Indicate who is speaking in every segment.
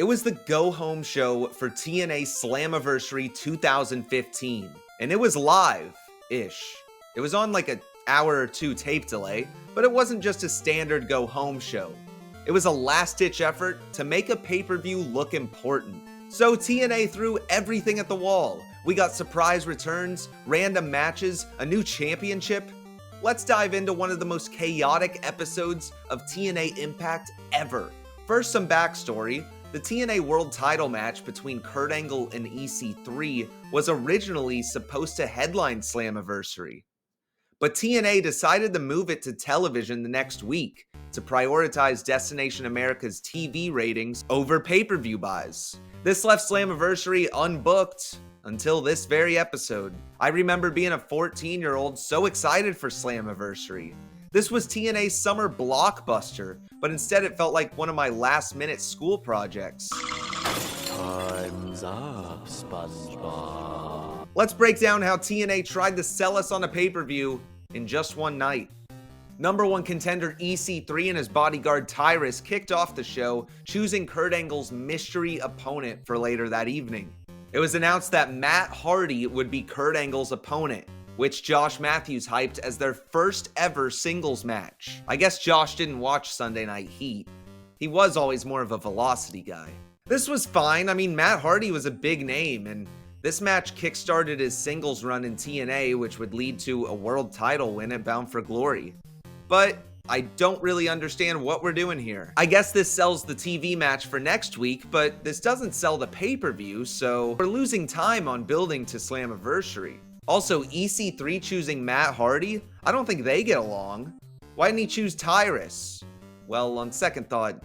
Speaker 1: It was the go-home show for TNA Slammiversary 2015, and it was live-ish. It was on like an hour or two tape delay, but it wasn't just a standard go-home show. It was a last-ditch effort to make a pay-per-view look important. So TNA threw everything at the wall. We got surprise returns, random matches, a new championship. Let's dive into one of the most chaotic episodes of TNA Impact ever. First, some backstory. The TNA World Title match between Kurt Angle and EC3 was originally supposed to headline Slammiversary. But TNA decided to move it to television the next week to prioritize Destination America's TV ratings over pay-per-view buys. This left Slammiversary unbooked until this very episode. I remember being a 14-year-old so excited for Slammiversary. This was TNA's summer blockbuster, but instead it felt like one of my last-minute school projects.
Speaker 2: Time's up, SpongeBob.
Speaker 1: Let's break down how TNA tried to sell us on a pay-per-view in just one night. Number one contender EC3 and his bodyguard Tyrus kicked off the show, choosing Kurt Angle's mystery opponent for later that evening. It was announced that Matt Hardy would be Kurt Angle's opponent, which Josh Matthews hyped as their first ever singles match. I guess Josh didn't watch Sunday Night Heat. He was always more of a velocity guy. This was fine. I mean, Matt Hardy was a big name, and this match kickstarted his singles run in TNA, which would lead to a world title win at Bound for Glory. But I don't really understand what we're doing here. I guess this sells the TV match for next week, but this doesn't sell the pay-per-view, so we're losing time on building to Slammiversary. Also, EC3 choosing Matt Hardy? I don't think they get along. Why didn't he choose Tyrus? Well, on second thought,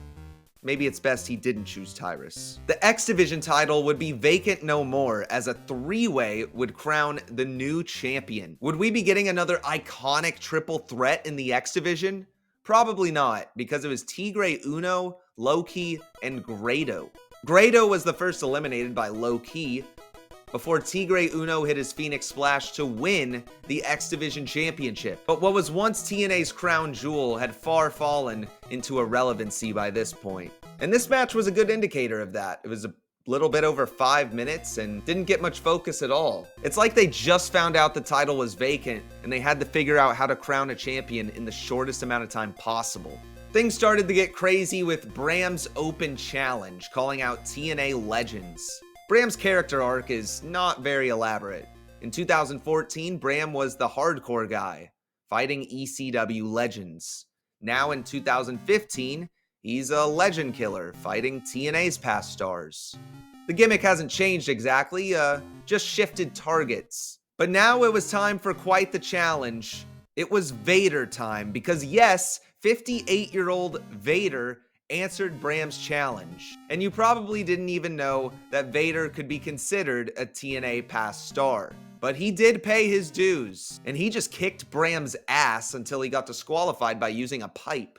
Speaker 1: maybe it's best he didn't choose Tyrus. The X Division title would be vacant no more, as a three-way would crown the new champion. Would we be getting another iconic triple threat in the X Division? Probably not, because it was Tigre Uno, Low-Ki, and Grado. Grado was the first eliminated by Low-Ki, before Tigre Uno hit his Phoenix Splash to win the X Division Championship. But what was once TNA's crown jewel had far fallen into irrelevancy by this point. And this match was a good indicator of that. It was a little bit over 5 minutes and didn't get much focus at all. It's like they just found out the title was vacant and they had to figure out how to crown a champion in the shortest amount of time possible. Things started to get crazy with Bram's open challenge, calling out TNA legends. Bram's character arc is not very elaborate. In 2014, Bram was the hardcore guy, fighting ECW legends. Now in 2015, he's a legend killer, fighting TNA's past stars. The gimmick hasn't changed exactly, just shifted targets. But now it was time for quite the challenge. It was Vader time, because yes, 58-year-old Vader answered Bram's challenge. And you probably didn't even know that Vader could be considered a TNA past star. But he did pay his dues, and he just kicked Bram's ass until he got disqualified by using a pipe.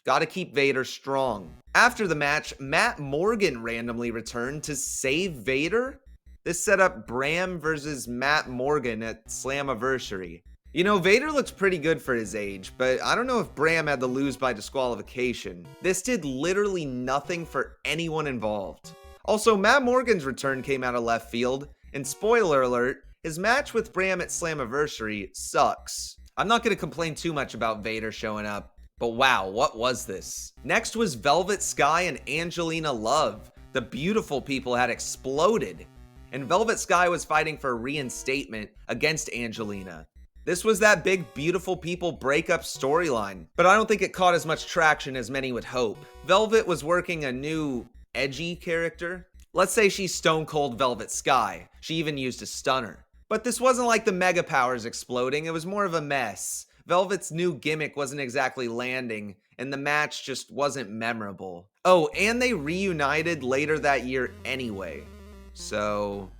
Speaker 1: Gotta keep Vader strong. After the match, Matt Morgan randomly returned to save Vader. This set up Bram versus Matt Morgan at Slammiversary. You know, Vader looks pretty good for his age, but I don't know if Bram had to lose by disqualification. This did literally nothing for anyone involved. Also, Matt Morgan's return came out of left field, and spoiler alert, his match with Bram at Slammiversary sucks. I'm not going to complain too much about Vader showing up, but wow, what was this? Next was Velvet Sky and Angelina Love. The beautiful people had exploded, and Velvet Sky was fighting for reinstatement against Angelina. This was that big beautiful people breakup storyline, but I don't think it caught as much traction as many would hope. Velvet was working a new edgy character. Let's say she's Stone Cold Velvet Sky. She even used a stunner. But this wasn't like the Mega Powers exploding, it was more of a mess. Velvet's new gimmick wasn't exactly landing, and the match just wasn't memorable. Oh, and they reunited later that year anyway. So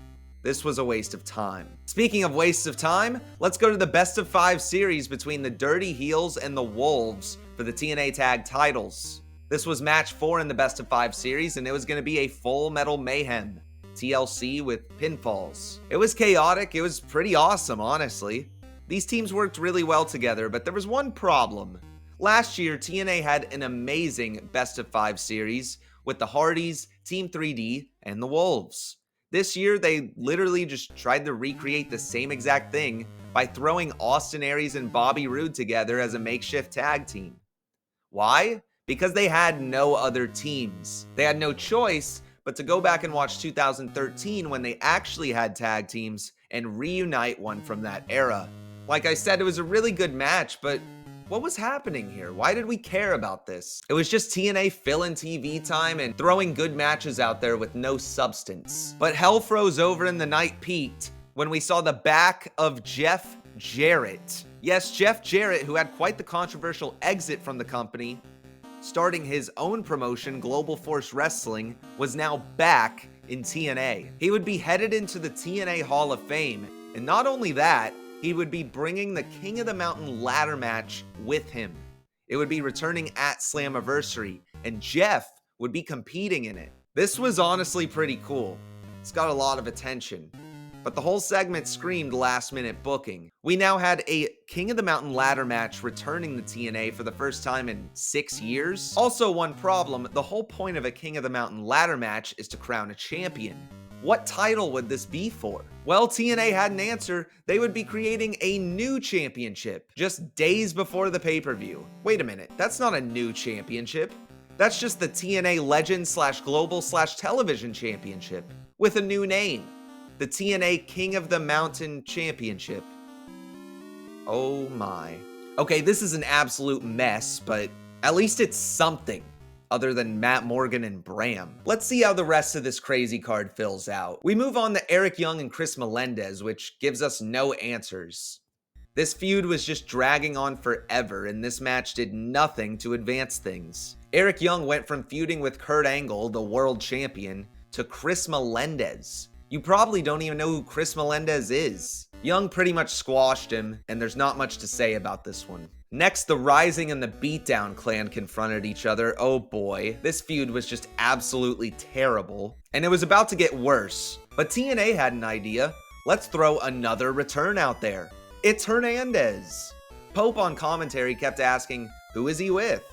Speaker 1: this was a waste of time. Speaking of wastes of time, let's go to the best of 5 series between the Dirty Heels and the Wolves for the TNA Tag Titles. This was match 4 in the best of 5 series, and it was going to be a Full Metal Mayhem TLC with pinfalls. It was chaotic, it was pretty awesome, honestly. These teams worked really well together, but there was one problem. Last year, TNA had an amazing best of 5 series with the Hardys, Team 3D, and the Wolves. This year, they literally just tried to recreate the same exact thing by throwing Austin Aries and Bobby Roode together as a makeshift tag team. Why? Because they had no other teams. They had no choice but to go back and watch 2013 when they actually had tag teams and reunite one from that era. Like I said, it was a really good match, but what was happening here? Why did we care about this? It was just TNA filling TV time and throwing good matches out there with no substance. But hell froze over and the night peaked when we saw the back of Jeff Jarrett. Yes, Jeff Jarrett, who had quite the controversial exit from the company, starting his own promotion, Global Force Wrestling, was now back in TNA. He would be headed into the TNA Hall of Fame, and not only that, he would be bringing the King of the Mountain ladder match with him. It would be returning at Slammiversary, and Jeff would be competing in it. This was honestly pretty cool. It's got a lot of attention. But the whole segment screamed last-minute booking. We now had a King of the Mountain ladder match returning to TNA for the first time in 6 years. Also, one problem, the whole point of a King of the Mountain ladder match is to crown a champion. What title would this be for? Well, TNA had an answer. They would be creating a new championship just days before the pay-per-view. Wait a minute, that's not a new championship. That's just the TNA Legend/Global/Television Championship with a new name. The TNA King of the Mountain Championship. Oh my. Okay, this is an absolute mess, but at least it's something other than Matt Morgan and Bram. Let's see how the rest of this crazy card fills out. We move on to Eric Young and Chris Melendez, which gives us no answers. This feud was just dragging on forever, and this match did nothing to advance things. Eric Young went from feuding with Kurt Angle, the world champion, to Chris Melendez. You probably don't even know who Chris Melendez is. Young pretty much squashed him, and there's not much to say about this one. Next, the Rising and the Beatdown clan confronted each other. Oh boy, this feud was just absolutely terrible, and it was about to get worse. But TNA had an idea. Let's throw another return out there. It's Hernandez. Pope on commentary kept asking, who is he with?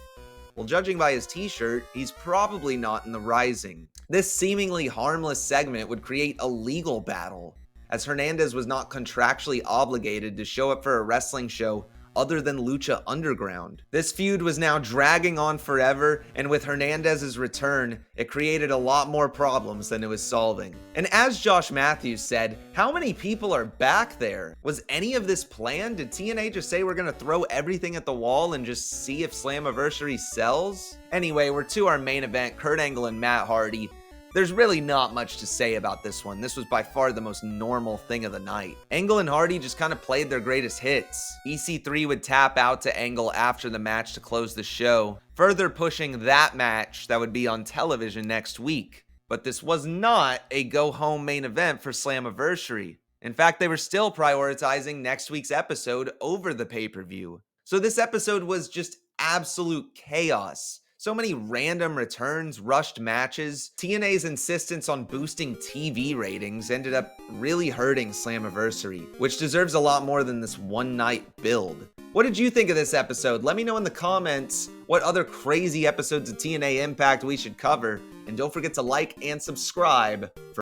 Speaker 1: Well, judging by his t-shirt, he's probably not in the Rising. This seemingly harmless segment would create a legal battle, as Hernandez was not contractually obligated to show up for a wrestling show other than Lucha Underground. This feud was now dragging on forever, and with Hernandez's return, it created a lot more problems than it was solving. And as Josh Matthews said, how many people are back there? Was any of this planned? Did TNA just say we're gonna throw everything at the wall and just see if Slammiversary sells? Anyway, we're to our main event, Kurt Angle and Matt Hardy. There's really not much to say about this one. This was by far the most normal thing of the night. Angle and Hardy just kind of played their greatest hits. EC3 would tap out to Angle after the match to close the show, further pushing that match that would be on television next week. But this was not a go-home main event for Slammiversary. In fact, they were still prioritizing next week's episode over the pay-per-view. So this episode was just absolute chaos. So many random returns, rushed matches. TNA's insistence on boosting TV ratings ended up really hurting Slammiversary, which deserves a lot more than this one-night build. What did you think of this episode? Let me know in the comments what other crazy episodes of TNA Impact we should cover, and don't forget to like and subscribe for